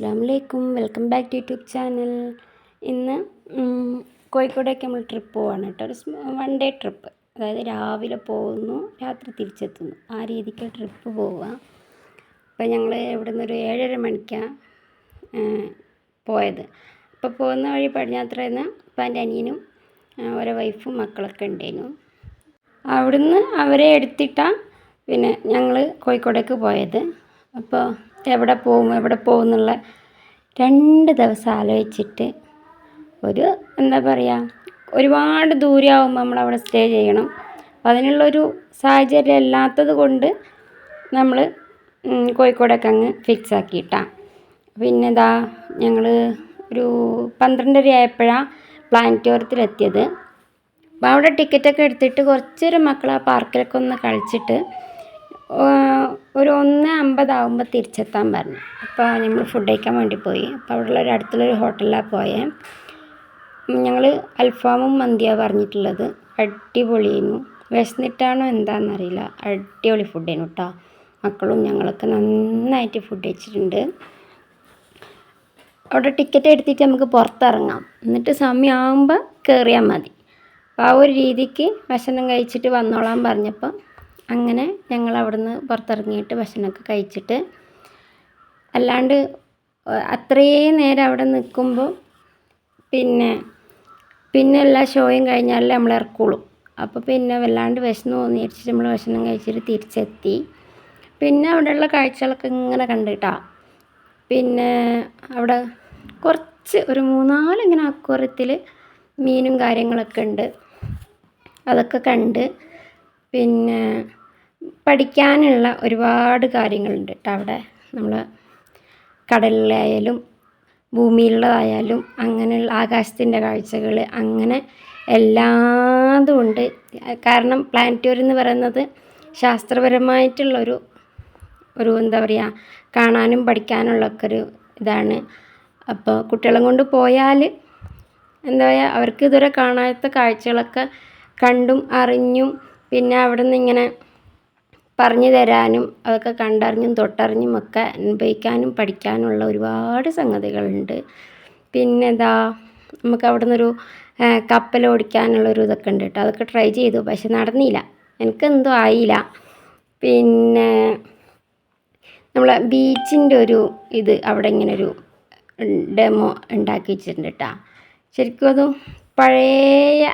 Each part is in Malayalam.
അസ്സലാമലൈക്കും, welcome back to YouTube channel. ഇന്ന് കോഴിക്കോടേക്ക് നമ്മൾ ട്രിപ്പ് പോവാണ് കേട്ടോ. ഒരു 1 ഡേ ട്രിപ്പ്, അതായത് രാവിലെ പോകുന്നു, രാത്രി തിരിച്ചെത്തുന്നു, ആ രീതിക്ക് ട്രിപ്പ് പോവുക. അപ്പോൾ ഞങ്ങൾ ഇവിടെ നിന്ന് ഒരു 7:30 മണിക്കാണ് പോയത്. അപ്പോൾ പോകുന്ന വഴി പടിഞ്ഞാത്രയിൽ നിന്ന് ഇപ്പോൾ എൻ്റെ അനിയനും ഓരോ വൈഫും മക്കളൊക്കെ ഉണ്ടായിരുന്നു. അവിടുന്ന് അവരെ എടുത്തിട്ടാണ് പിന്നെ ഞങ്ങൾ കോഴിക്കോടേക്ക് പോയത്. അപ്പോൾ എവിടെ പോകും എന്നുള്ള 2 ദിവസം ആലോചിച്ചിട്ട് എന്താ പറയുക, ഒരുപാട് ദൂരമാകുമ്പോൾ നമ്മളവിടെ സ്റ്റേ ചെയ്യണം. അതിനുള്ളൊരു സാഹചര്യം അല്ലാത്തത് കൊണ്ട് നമ്മൾ കോഴിക്കോടൊക്കെ അങ്ങ് ഫിക്സ് ആക്കിയിട്ടാണ്. പിന്നെ ഞങ്ങൾ ഒരു 12:30 ആയപ്പോഴാണ് പ്ലാനറ്റോറിയത്തിലെത്തിയത്. അപ്പോൾ അവിടെ ടിക്കറ്റൊക്കെ എടുത്തിട്ട് കുറച്ചേരം മക്കൾ ആ പാർക്കിലൊക്കെ ഒന്ന് കളിച്ചിട്ട് ഒരു 1:50 ആകുമ്പോൾ തിരിച്ചെത്താൻ പറഞ്ഞു. അപ്പോൾ നമ്മൾ ഫുഡ് കഴിക്കാൻ വേണ്ടി പോയി. അപ്പോൾ അവിടെയുള്ള അടുത്തുള്ളൊരു ഹോട്ടലിലാണ് പോയത്. ഞങ്ങൾ അൽഫാമും മന്തിയാണ് പറഞ്ഞിട്ടുള്ളത്. അടിപൊളിയായിരുന്നു. വിശന്നിട്ടാണോ എന്താണെന്നറിയില്ല, അടിപൊളി ഫുഡായിരുന്നു കേട്ടോ. മക്കളും ഞങ്ങളൊക്കെ നന്നായിട്ട് ഫുഡ് കഴിച്ചിട്ടുണ്ട്. അവിടെ ടിക്കറ്റ് എടുത്തിട്ട് നമുക്ക് പുറത്തിറങ്ങാം, എന്നിട്ട് സമയമാകുമ്പോൾ കയറിയാൽ മതി. അപ്പോൾ ആ ഒരു രീതിക്ക് ഭക്ഷണം കഴിച്ചിട്ട് വന്നോളാൻ പറഞ്ഞപ്പോൾ അങ്ങനെ ഞങ്ങൾ അവിടുന്ന് പുറത്തിറങ്ങിയിട്ട് ഭക്ഷണമൊക്കെ കഴിച്ചിട്ട്, അല്ലാണ്ട് അത്രയും നേരം അവിടെ നിൽക്കുമ്പോൾ പിന്നെ എല്ലാ ഷോയും കഴിഞ്ഞാലേ നമ്മൾ ഇറക്കുള്ളൂ. അപ്പോൾ പിന്നെ വല്ലാണ്ട് വിശന്ന് തോന്നിയിട്ട് നമ്മൾ ഭക്ഷണം കഴിച്ചിട്ട് തിരിച്ചെത്തി. പിന്നെ അവിടെയുള്ള കാഴ്ചകളൊക്കെ ഇങ്ങനെ കണ്ടിട്ടാ. പിന്നെ അവിടെ കുറച്ച് ഒരു 3-4 ഇങ്ങനെ അക്വാറിയത്തിൽ മീനും കാര്യങ്ങളൊക്കെ ഉണ്ട്, അതൊക്കെ കണ്ട്. പിന്നെ പഠിക്കാനുള്ള ഒരുപാട് കാര്യങ്ങളുണ്ട് കേട്ടോ അവിടെ. നമ്മൾ കടലിലായാലും ഭൂമിയിലുള്ളതായാലും അങ്ങനെയുള്ള ആകാശത്തിൻ്റെ കാഴ്ചകൾ, അങ്ങനെ എല്ലാതും ഉണ്ട്. കാരണം പ്ലാനറ്റോറിയം എന്ന് പറയുന്നത് ശാസ്ത്രപരമായിട്ടുള്ളൊരു എന്താ പറയുക, കാണാനും പഠിക്കാനുള്ളൊക്കെ ഒരു ഇതാണ്. അപ്പോൾ കുട്ടികളെ കൊണ്ട് പോയാൽ എന്താ പറയുക, അവർക്ക് ഇതുവരെ കാണാത്ത കാഴ്ചകളൊക്കെ കണ്ടും അറിഞ്ഞും പിന്നെ അവിടെ നിന്ന് ഇങ്ങനെ പറഞ്ഞു തരാനും അതൊക്കെ കണ്ടറിഞ്ഞും തൊട്ടറിഞ്ഞും ഒക്കെ അനുഭവിക്കാനും പഠിക്കാനുള്ള ഒരുപാട് സംഗതികളുണ്ട്. പിന്നെ നമുക്ക് അവിടെ നിന്നൊരു കപ്പൽ ഓടിക്കാനുള്ളൊരു ഇതൊക്കെ ഉണ്ട് കേട്ടോ. അതൊക്കെ ട്രൈ ചെയ്തു, പക്ഷെ നടന്നില്ല, എനിക്കെന്തോ ആയില്ല. പിന്നെ നമ്മളെ ബീച്ചിൻ്റെ ഒരു അവിടെ ഇങ്ങനെ ഒരു ഡെമോ ഉണ്ടാക്കി വെച്ചിട്ടുണ്ട് കേട്ടോ. ശരിക്കും അതും പഴയ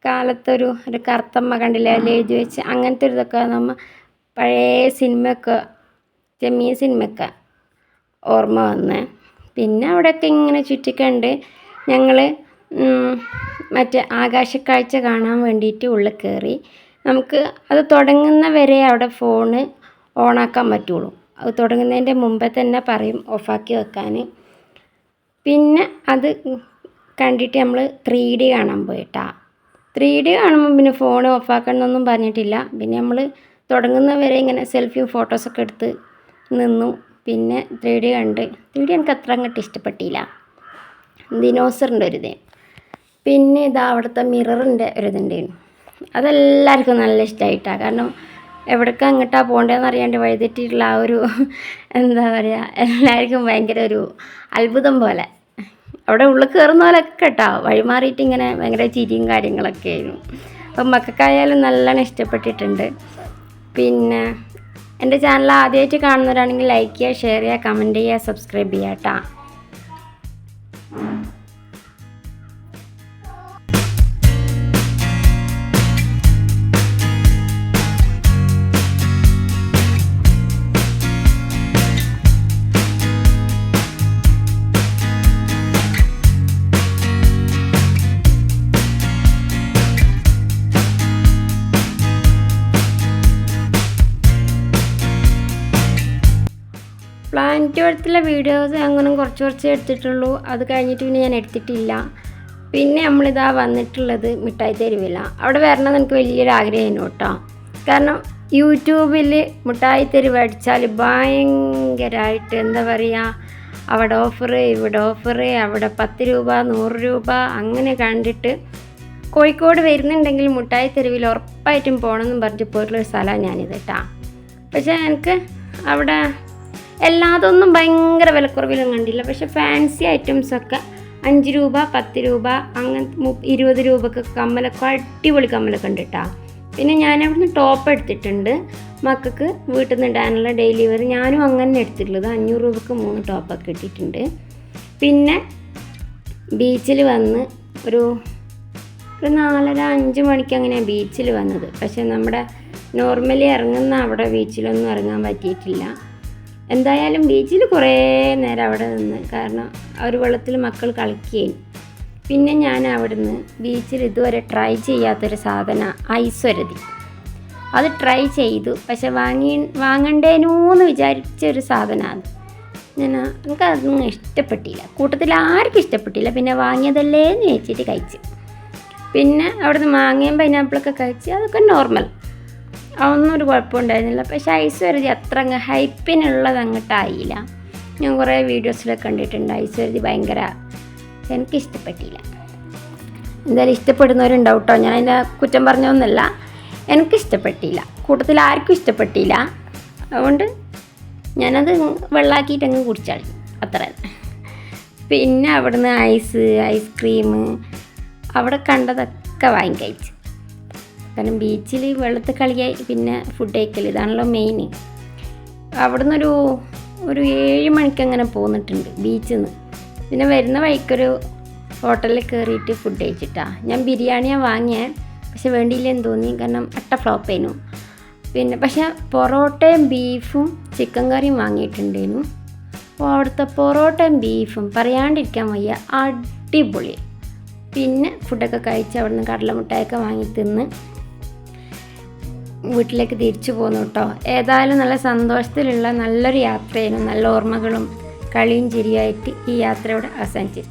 കാലത്തൊരു കറുത്തമ്മ കണ്ടില്ലേ, അതിൽ എഴുതി വെച്ച് അങ്ങനത്തെ ഒരു ഇതൊക്കെ നമ്മൾ പഴയ സിനിമയൊക്കെ, ചെമ്മീൻ സിനിമയൊക്കെ ഓർമ്മ വന്ന്. പിന്നെ അവിടെയൊക്കെ ഇങ്ങനെ ചുറ്റിക്കണ്ട് ഞങ്ങൾ മറ്റേ ആകാശക്കാഴ്ച കാണാൻ വേണ്ടിയിട്ട് ഉള്ളിൽ കയറി. നമുക്ക് അത് തുടങ്ങുന്ന വരെ അവിടെ ഫോണ് ഓണാക്കാൻ പറ്റുള്ളൂ. അത് തുടങ്ങുന്നതിൻ്റെ മുമ്പേ തന്നെ പറയും ഓഫാക്കി വെക്കാൻ. പിന്നെ അത് കണ്ടിട്ട് നമ്മൾ 3D കാണാൻ പോയിട്ടാ. 3D കാണുമ്പോൾ പിന്നെ ഫോൺ ഓഫാക്കണമെന്നൊന്നും പറഞ്ഞിട്ടില്ല. പിന്നെ നമ്മൾ തുടങ്ങുന്നവരെ ഇങ്ങനെ സെൽഫിയും ഫോട്ടോസൊക്കെ എടുത്ത് നിന്നു. പിന്നെ 3D കണ്ട്. 3D എനിക്ക് അത്ര അങ്ങോട്ട് ഇഷ്ടപ്പെട്ടില്ല. ദിനോസറിൻ്റെ ഒരിത്. പിന്നെ അവിടുത്തെ മിററിൻ്റെ ഒരിതുണ്ടായിരുന്നു, അതെല്ലാവർക്കും നല്ല ഇഷ്ടമായിട്ടാണ്. കാരണം എവിടേക്ക് അങ്ങോട്ടാണ് പോകേണ്ടതെന്ന് അറിയാണ്ട് വഴിതെറ്റിയിട്ടുള്ള ആ ഒരു എന്താ പറയുക, എല്ലാവർക്കും ഭയങ്കര ഒരു അത്ഭുതം പോലെ. അവിടെ ഉള്ളിൽ കയറുന്ന പോലെയൊക്കെ കേട്ടോ, വഴിമാറിയിട്ട് ഇങ്ങനെ ഭയങ്കര ചിരിയും കാര്യങ്ങളൊക്കെ ആയിരുന്നു. അപ്പം മക്കൾക്കായാലും നല്ലോണം ഇഷ്ടപ്പെട്ടിട്ടുണ്ട്. പിന്നെ എൻ്റെ ചാനൽ ആദ്യമായിട്ട് കാണുന്നവരാണെങ്കിൽ ലൈക്ക് ചെയ്യുക, ഷെയർ ചെയ്യുക, കമൻറ്റ് ചെയ്യുക, സബ്സ്ക്രൈബ് ചെയ്യുക കേട്ടോ. പ്ലാനറ്റോറിയത്തിലെ വീഡിയോസ് അങ്ങനെ കുറച്ച് എടുത്തിട്ടുള്ളൂ. അത് കഴിഞ്ഞിട്ട് പിന്നെ ഞാൻ എടുത്തിട്ടില്ല. പിന്നെ വന്നിട്ടുള്ളത് മിഠായി തെരുവിലാണ്. അവിടെ വരണമെന്ന് എനിക്ക് വലിയൊരു ആഗ്രഹമായിരുന്നു കേട്ടോ. കാരണം യൂട്യൂബിൽ മിഠായി തെരുവ് അടിച്ചാൽ ഭയങ്കരമായിട്ട് എന്താ പറയുക, അവിടെ ഓഫർ, ഇവിടെ ഓഫർ, അവിടെ 10 രൂപ 100 രൂപ അങ്ങനെ കണ്ടിട്ട് കോഴിക്കോട് വരുന്നുണ്ടെങ്കിൽ മിഠായി തെരുവിൽ ഉറപ്പായിട്ടും പോകണമെന്നും പറഞ്ഞിട്ട് പോയിട്ടുള്ളൊരു സ്ഥലമാണ് ഞാനിത് കേട്ടോ. പക്ഷേ എനിക്ക് അവിടെ എല്ലാതൊന്നും ഭയങ്കര വിലക്കുറവിലും കണ്ടില്ല. പക്ഷെ ഫാൻസി ഐറ്റംസൊക്കെ 5 രൂപ 10 രൂപ അങ്ങനെ 20 രൂപക്ക് കമ്മലൊക്കെ അടിപൊളി കമ്മലൊക്കെ ഉണ്ട് കേട്ടോ. പിന്നെ ഞാനവിടുന്ന് ടോപ്പ് എടുത്തിട്ടുണ്ട് മക്കൾക്ക് വീട്ടിൽ നിന്ന് ഇടാനുള്ള ഡെയിലി വെയർ. ഞാനും അങ്ങനെ എടുത്തിട്ടുള്ളത് 500 രൂപക്ക് 3 ടോപ്പൊക്കെ ഇട്ടിട്ടുണ്ട്. പിന്നെ ബീച്ചിൽ വന്ന് ഒരു 4:30-5 മണിക്ക് അങ്ങനെയാണ് ബീച്ചിൽ വന്നത്. പക്ഷെ നമ്മുടെ നോർമലി ഇറങ്ങുന്ന അവിടെ ബീച്ചിലൊന്നും ഇറങ്ങാൻ പറ്റിയിട്ടില്ല. എന്തായാലും ബീച്ചിൽ കുറേ നേരം അവിടെ നിന്ന്, കാരണം ആ ഒരു വെള്ളത്തിൽ മക്കൾ കളിക്കുകയും. പിന്നെ ഞാൻ അവിടുന്ന് ബീച്ചിൽ ഇതുവരെ ട്രൈ ചെയ്യാത്തൊരു സാധനം ഐശ്വരതി, അത് ട്രൈ ചെയ്തു. പക്ഷെ വാങ്ങണ്ടേനൂന്ന് വിചാരിച്ചൊരു സാധനമാണ്. എനിക്കതൊന്നും ഇഷ്ടപ്പെട്ടില്ല, കൂട്ടത്തിൽ ആർക്കും ഇഷ്ടപ്പെട്ടില്ല. പിന്നെ വാങ്ങിയതല്ലേ എന്ന് വെച്ചിട്ട് കഴിച്ചു. പിന്നെ അവിടുന്ന് മാങ്ങയും പൈനാപ്പിളൊക്കെ കഴിച്ച്, അതൊക്കെ നോർമൽ, അതൊന്നും ഒരു കുഴപ്പമുണ്ടായിരുന്നില്ല. പക്ഷേ ഐശ്വര്യതി അത്ര അങ്ങ് ഹൈപ്പിനുള്ളത് അങ്ങോട്ടായില്ല. ഞാൻ കുറേ വീഡിയോസിലൊക്കെ കണ്ടിട്ടുണ്ട് ഐശ്വര്യതി ഭയങ്കര, എനിക്കിഷ്ടപ്പെട്ടില്ല. എന്തായാലും ഇഷ്ടപ്പെടുന്നവരുണ്ടാവും കേട്ടോ, ഞാൻ അതിൻ്റെ കുറ്റം പറഞ്ഞൊന്നുമല്ല. എനിക്കിഷ്ടപ്പെട്ടില്ല, കൂട്ടത്തിൽ ആർക്കും ഇഷ്ടപ്പെട്ടില്ല. അതുകൊണ്ട് ഞാനത് വെള്ളമാക്കിയിട്ട് അങ്ങ് കുടിച്ചാൽ അത്ര. പിന്നെ അവിടുന്ന് ഐസ്ക്രീം അവിടെ കണ്ടതൊക്കെ വാങ്ങി കഴിച്ചു. കാരണം ബീച്ചിൽ വെള്ളത്തിൽ കളിയായി, പിന്നെ ഫുഡ് കഴിക്കൽ, ഇതാണല്ലോ മെയിൻ. അവിടുന്ന് ഒരു 7 മണിക്ക് അങ്ങനെ പോന്നിട്ടുണ്ട് ബീച്ചിൽ നിന്ന്. പിന്നെ വരുന്ന വഴിക്കൊരു ഹോട്ടലിൽ കയറിയിട്ട് ഫുഡ് കഴിച്ചിട്ടാണ്. ഞാൻ ബിരിയാണിയാണ് വാങ്ങിയത്, പക്ഷെ വേണ്ടിയില്ലെന്ന് തോന്നി, കാരണം അട്ട ഫ്ലോപ്പായിരുന്നു. പിന്നെ പക്ഷെ പൊറോട്ടയും ബീഫും ചിക്കൻ കറിയും വാങ്ങിയിട്ടുണ്ടായിരുന്നു. അപ്പോൾ അവിടുത്തെ പൊറോട്ടയും ബീഫും പറയാണ്ടിരിക്കാൻ വയ്യ, അടിപൊളി. പിന്നെ ഫുഡൊക്കെ കഴിച്ച് അവിടുന്ന് കടലമുട്ടായൊക്കെ വാങ്ങി തിന്ന് വീട്ടിലേക്ക് തിരിച്ചു പോന്നു കേട്ടോ. ഏതായാലും നല്ല സന്തോഷത്തിലുള്ള നല്ലൊരു യാത്രയായിരുന്നു. നല്ല ഓർമ്മകളും കളിയും ചിരിയായിട്ട് ഈ യാത്രയോടെ അവസാനിച്ചു.